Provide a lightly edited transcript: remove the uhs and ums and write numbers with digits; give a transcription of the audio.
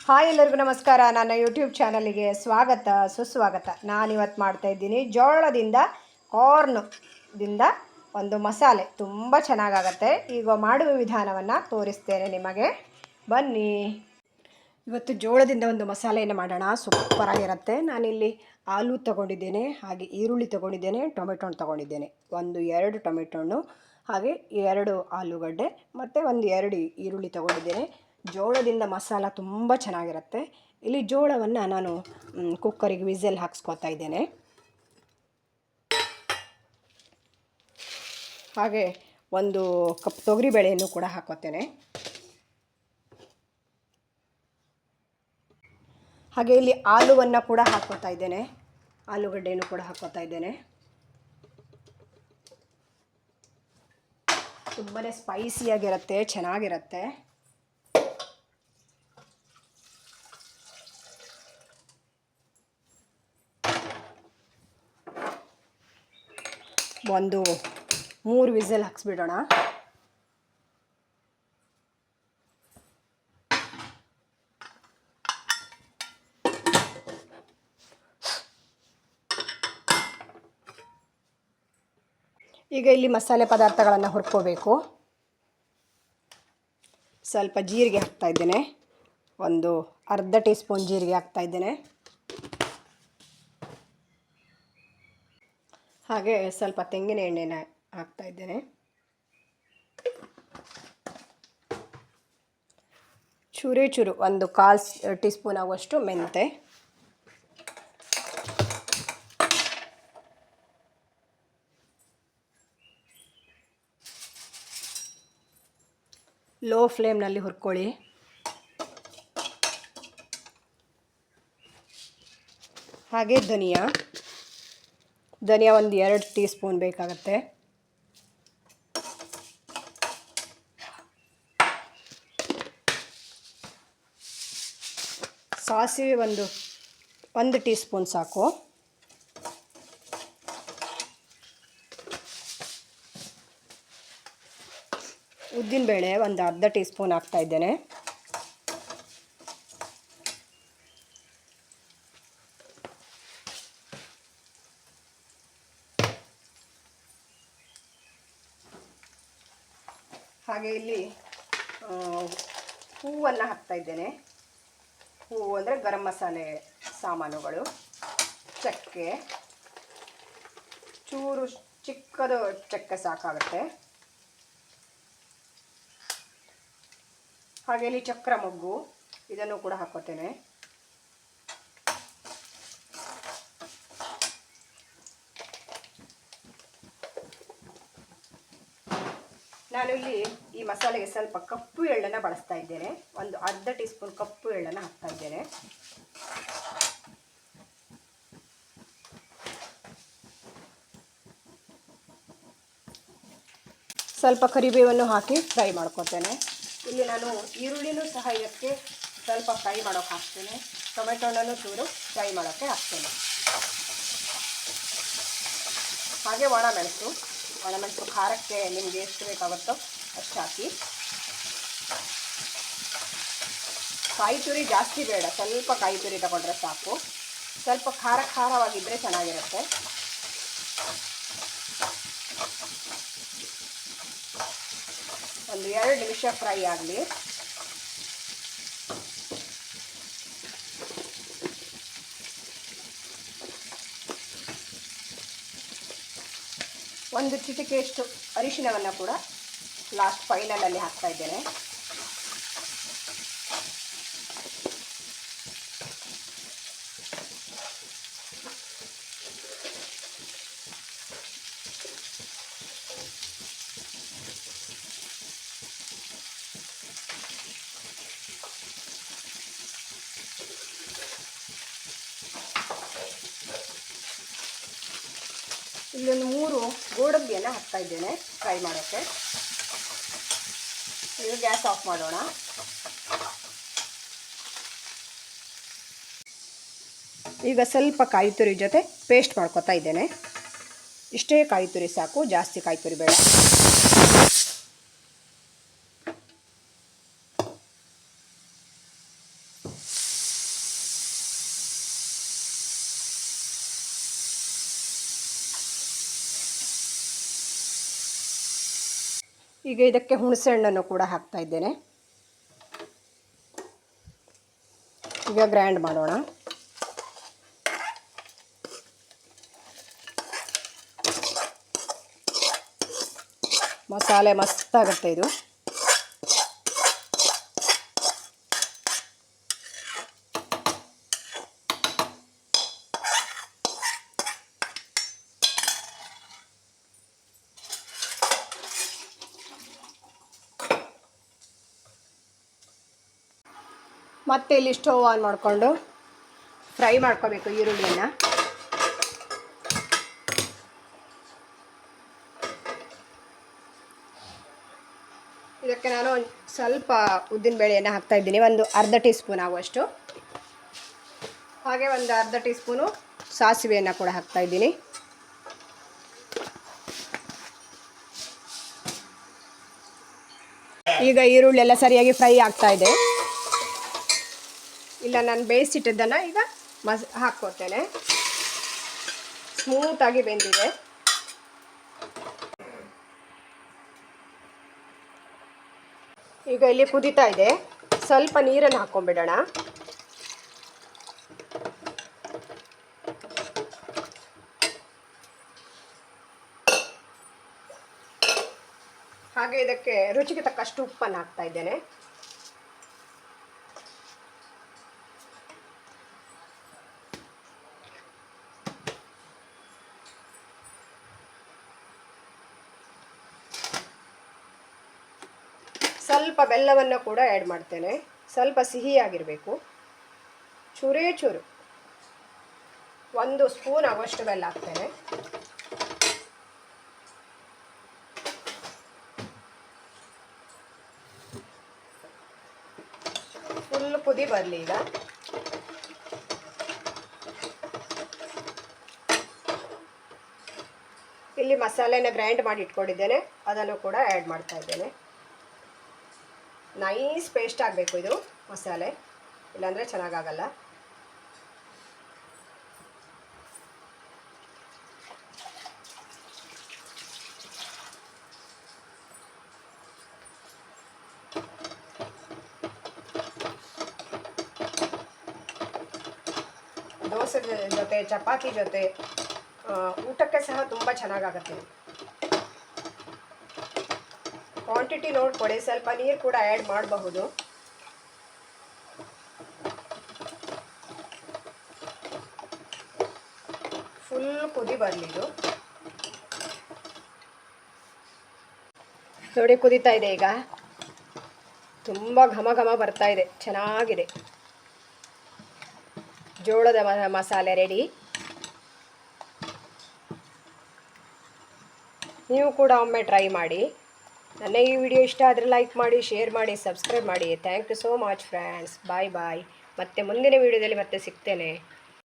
Hi ಎಲ್ಲರಿಗೂ ನಮಸ್ಕಾರ. ನನ್ನ ಯೂಟ್ಯೂಬ್ ಚಾನಲ್ಗೆ ಸ್ವಾಗತ ಸುಸ್ವಾಗತ. ನಾನಿವತ್ತು ಮಾಡ್ತಾಯಿದ್ದೀನಿ ಜೋಳದಿಂದ ಕಾರ್ನ್ದಿಂದ ಒಂದು ಮಸಾಲೆ. ತುಂಬ ಚೆನ್ನಾಗಾಗತ್ತೆ. ಈಗ ಮಾಡುವ ವಿಧಾನವನ್ನು ತೋರಿಸ್ತೇನೆ ನಿಮಗೆ, ಬನ್ನಿ. ಇವತ್ತು ಜೋಳದಿಂದ ಒಂದು ಮಸಾಲೆಯನ್ನು ಮಾಡೋಣ. ಸೂಪರಾಗಿರುತ್ತೆ. ನಾನಿಲ್ಲಿ ಆಲೂ ತೊಗೊಂಡಿದ್ದೇನೆ, ಹಾಗೆ ಈರುಳ್ಳಿ ತೊಗೊಂಡಿದ್ದೇನೆ, ಟೊಮೆಟೊ ತೊಗೊಂಡಿದ್ದೇನೆ. 2 ಟೊಮೆಟೊಣ್ಣು, ಹಾಗೆ 2 ಆಲೂಗಡ್ಡೆ ಮತ್ತು 2 ಈರುಳ್ಳಿ ತೊಗೊಂಡಿದ್ದೇನೆ. ಜೋಳದಿಂದ ಮಸಾಲ ತುಂಬ ಚೆನ್ನಾಗಿರುತ್ತೆ. ಇಲ್ಲಿ ಜೋಳವನ್ನು ನಾನು ಕುಕ್ಕರಿಗೆ ವಿಸಲ್ ಹಾಕ್ಸ್ಕೊತಾ ಇದ್ದೇನೆ. ಹಾಗೆ 1 ಕಪ್ ತೊಗರಿಬೇಳೆಯನ್ನು ಕೂಡ ಹಾಕೋತೇನೆ. ಹಾಗೆ ಇಲ್ಲಿ ಆಲೂವನ್ನು ಕೂಡ ಹಾಕೋತಾ ಇದ್ದೇನೆ, ಆಲೂಗಡ್ಡೆಯನ್ನು ಕೂಡ ಹಾಕೋತಾ ಇದ್ದೇನೆ. ತುಂಬಾ ಸ್ಪೈಸಿಯಾಗಿರುತ್ತೆ, ಚೆನ್ನಾಗಿರುತ್ತೆ. ಒಂದು 3 ವಿಸಲ್ ಹಾಕ್ಸ್ಬಿಡೋಣ. ಈಗ ಇಲ್ಲಿ ಮಸಾಲೆ ಪದಾರ್ಥಗಳನ್ನು ಹುರ್ಕೋಬೇಕು. ಸ್ವಲ್ಪ ಜೀರಿಗೆ ಹಾಕ್ತಾ ಇದ್ದೇನೆ, ಒಂದು ಅರ್ಧ ಟೀ ಸ್ಪೂನ್ ಜೀರಿಗೆ ಹಾಕ್ತಾ ಇದ್ದೇನೆ. ಹಾಗೆ ಸ್ವಲ್ಪ ತೆಂಗಿನ ಎಣ್ಣೆನ ಹಾಕ್ತಾ ಇದ್ದೇನೆ. ಚೂರು ಒಂದು 1/4 ಟೀ ಸ್ಪೂನ್ ಆಗುವಷ್ಟು ಮೆಂತೆ. ಲೋ ಫ್ಲೇಮ್ನಲ್ಲಿ ಹುರ್ಕೊಳ್ಳಿ. ಹಾಗೆ ಧನಿಯಾ ಒಂದು 2 ಟೀ ಸ್ಪೂನ್ ಬೇಕಾಗತ್ತೆ. ಸಾಸಿವೆ ಒಂದು ಟೀ ಸ್ಪೂನ್ ಸಾಕು. ಉದ್ದಿನಬೇಳೆ ಒಂದು ಅರ್ಧ ಟೀ ಸ್ಪೂನ್ ಹಾಕ್ತಾ ಇದ್ದೇನೆ. ಹಾಗೆ ಇಲ್ಲಿ ಹೂವನ್ನು ಹಾಕ್ತಾ ಇದ್ದೇನೆ. ಹೂವು ಅಂದರೆ ಗರಂ ಮಸಾಲೆ ಸಾಮಾನುಗಳು. ಚಕ್ಕೆ, ಚೂರು ಚಿಕ್ಕದು ಚಕ್ಕೆ ಸಾಕಾಗುತ್ತೆ. ಹಾಗೆ ಇಲ್ಲಿ ಚಕ್ರ ಮೊಗ್ಗು, ಇದನ್ನು ಕೂಡ ಹಾಕೋತೇನೆ. ನಾನು ಇಲ್ಲಿ ಈ ಮಸಾಲೆಗೆ ಸ್ವಲ್ಪ ಕಪ್ಪು ಎಳ್ಳನ್ನು ಬಳಸ್ತಾ ಇದ್ದೇನೆ. ಒಂದು ಅರ್ಧ ಟೀ ಸ್ಪೂನ್ ಕಪ್ಪು ಎಳ್ಳನ್ನು ಹಾಕ್ತಾ ಇದ್ದೇನೆ. ಸ್ವಲ್ಪ ಕರಿಬೇವನ್ನು ಹಾಕಿ ಫ್ರೈ ಮಾಡ್ಕೊತೇನೆ. ಇಲ್ಲಿ ನಾನು ಈರುಳ್ಳಿನೂ ಸಹ ಇದಕ್ಕೆ ಸ್ವಲ್ಪ ಫ್ರೈ ಮಾಡೋಕ್ಕೆ ಹಾಕ್ತೇನೆ. ಟೊಮೆಟೊನೂ ಚೂರು ಫ್ರೈ ಮಾಡೋಕ್ಕೆ ಹಾಕ್ತೇನೆ. ಹಾಗೆ ಒಣಮೆಣಸು ಖಾರಕ್ಕೆ ನಿಮಗೆ ಎಷ್ಟು ಬೇಕಾಗುತ್ತೋ ಅಷ್ಟು ಹಾಕಿ. ಕಾಯಿ ತುರಿ ಜಾಸ್ತಿ ಬೇಡ, ಸ್ವಲ್ಪ ಕಾಯಿ ತುರಿ ತಗೊಂಡ್ರೆ ಸಾಕು. ಸ್ವಲ್ಪ ಖಾರವಾಗಿದ್ದರೆ ಚೆನ್ನಾಗಿರುತ್ತೆ. ಒಂದು 2 ನಿಮಿಷ ಫ್ರೈ ಆಗಲಿ. ಒಂದು ಚಿಟಿಕೆಯಷ್ಟು ಅರಿಶಿಣವನ್ನು ಕೂಡ ಲಾಸ್ಟ್ ಫೈನಲಲ್ಲಿ ಹಾಕ್ತಾ ಇದ್ದೇನೆ. ಇಲ್ಲೊಂದು 3 ಗೋಡಂಬಿಯನ್ನು ಹಾಕ್ತಾ ಇದ್ದೇನೆ ಫ್ರೈ ಮಾಡೋಕ್ಕೆ. ಈಗ ಗ್ಯಾಸ್ ಆಫ್ ಮಾಡೋಣ. ಈಗ ಸ್ವಲ್ಪ ಕಾಯಿ ತುರಿ ಜೊತೆ ಪೇಸ್ಟ್ ಮಾಡ್ಕೊತಾ ಇದ್ದೇನೆ. ಇಷ್ಟೇ ಕಾಯಿ ತುರಿ ಸಾಕು, ಜಾಸ್ತಿ ಕಾಯಿ ತುರಿ ಬೇಡ. ಈಗ ಇದಕ್ಕೆ ಹುಣಸೆ ಹಣ್ಣನ್ನು ಕೂಡ ಹಾಕ್ತಾ ಇದ್ದೇನೆ. ಈಗ ಗ್ರೈಂಡ್ ಮಾಡೋಣ. ಮಸಾಲೆ ಮಸ್ತಾಗುತ್ತೆ ಇದು. ಮತ್ತೆ ಇಲ್ಲಿ ಸ್ಟವ್ ಆನ್ ಮಾಡಿಕೊಂಡು ಫ್ರೈ ಮಾಡ್ಕೋಬೇಕು ಈರುಳ್ಳಿಯನ್ನು. ಇದಕ್ಕೆ ನಾನು ಸ್ವಲ್ಪ ಉದ್ದಿನಬೇಳೆಯನ್ನು ಹಾಕ್ತಾ ಇದ್ದೀನಿ, ಒಂದು ಅರ್ಧ ಟೀ ಸ್ಪೂನ್ ಆಗುವಷ್ಟು. ಹಾಗೆ ಒಂದು ಅರ್ಧ ಟೀ ಸ್ಪೂನು ಸಾಸಿವೆಯನ್ನು ಕೂಡ ಹಾಕ್ತಾ ಇದ್ದೀನಿ. ಈಗ ಈರುಳ್ಳಿ ಎಲ್ಲ ಸರಿಯಾಗಿ ಫ್ರೈ ಆಗ್ತಾ ಇದೆ. ಇಲ್ಲ, ನಾನು ಬೇಯಿಸಿಟ್ಟಿದ್ದನ್ನು ಈಗ ಹಾಕ್ಕೊತೇನೆ. ಸ್ಮೂತಾಗಿ ಬೆಂದಿದೆ. ಈಗ ಇಲ್ಲಿ ಕುದೀತಾ ಇದೆ. ಸ್ವಲ್ಪ ನೀರನ್ನು ಹಾಕ್ಕೊಂಬಿಡೋಣ. ಹಾಗೆ ಇದಕ್ಕೆ ರುಚಿಗೆ ತಕ್ಕಷ್ಟು ಉಪ್ಪನ್ನು ಹಾಕ್ತಾ ಇದ್ದೇನೆ. ಸ್ವಲ್ಪ ಬೆಲ್ಲವನ್ನು ಕೂಡ ಆ್ಯಡ್ ಮಾಡ್ತೇನೆ. ಸ್ವಲ್ಪ ಸಿಹಿಯಾಗಿರಬೇಕು. ಚೂರೇ ಚೂರು 1 ಸ್ಪೂನ್ ಆಗುವಷ್ಟು ಬೆಲ್ಲ ಹಾಕ್ತೇನೆ. ಫುಲ್ ಕುದಿ ಬರಲಿ. ಈಗ ಇಲ್ಲಿ ಮಸಾಲೆನ ಗ್ರೈಂಡ್ ಮಾಡಿ ಇಟ್ಕೊಂಡಿದ್ದೇನೆ, ಅದನ್ನು ಕೂಡ ಆ್ಯಡ್ ಮಾಡ್ತಾ ಇದ್ದೇನೆ. ನೈಸ್ ಪೇಸ್ಟ್ ಆಗಬೇಕು ಇದು ಮಸಾಲೆ, ಇಲ್ಲಾಂದರೆ ಚೆನ್ನಾಗಾಗಲ್ಲ. ದೋಸೆ ಜೊತೆ, ಚಪಾತಿ ಜೊತೆ, ಊಟಕ್ಕೆ ಸಹ ತುಂಬ ಚೆನ್ನಾಗಾಗುತ್ತೆ. ಕ್ವಾಂಟಿಟಿ ನೋಡ್ಕೊಳ್ಳಿ, ಸ್ವಲ್ಪ ನೀರು ಕೂಡ ಆ್ಯಡ್ ಮಾಡಬಹುದು. ಫುಲ್ ಕುದಿ ಬರಲಿ ಇದು. ನೋಡಿ, ಕುದೀತಾ ಇದೆ. ಈಗ ತುಂಬ ಘಮ ಘಮ ಬರ್ತಾ ಇದೆ, ಚೆನ್ನಾಗಿದೆ. ಜೋಳದ ಮಸಾಲೆ ರೆಡಿ. ನೀವು ಕೂಡ ಒಮ್ಮೆ ಟ್ರೈ ಮಾಡಿ. ನನ್ನ ಈ ವಿಡಿಯೋ ಇಷ್ಟ ಆದರೆ ಲೈಕ್ ಮಾಡಿ, ಶೇರ್ ಮಾಡಿ, ಸಬ್ಸ್ಕ್ರೈಬ್ ಮಾಡಿ. Thank you so much friends. Bye bye. ಮತ್ತೆ ಮುಂದಿನ ವಿಡಿಯೋದಲ್ಲಿ ಮತ್ತೆ ಸಿಗ್ತೇನೆ.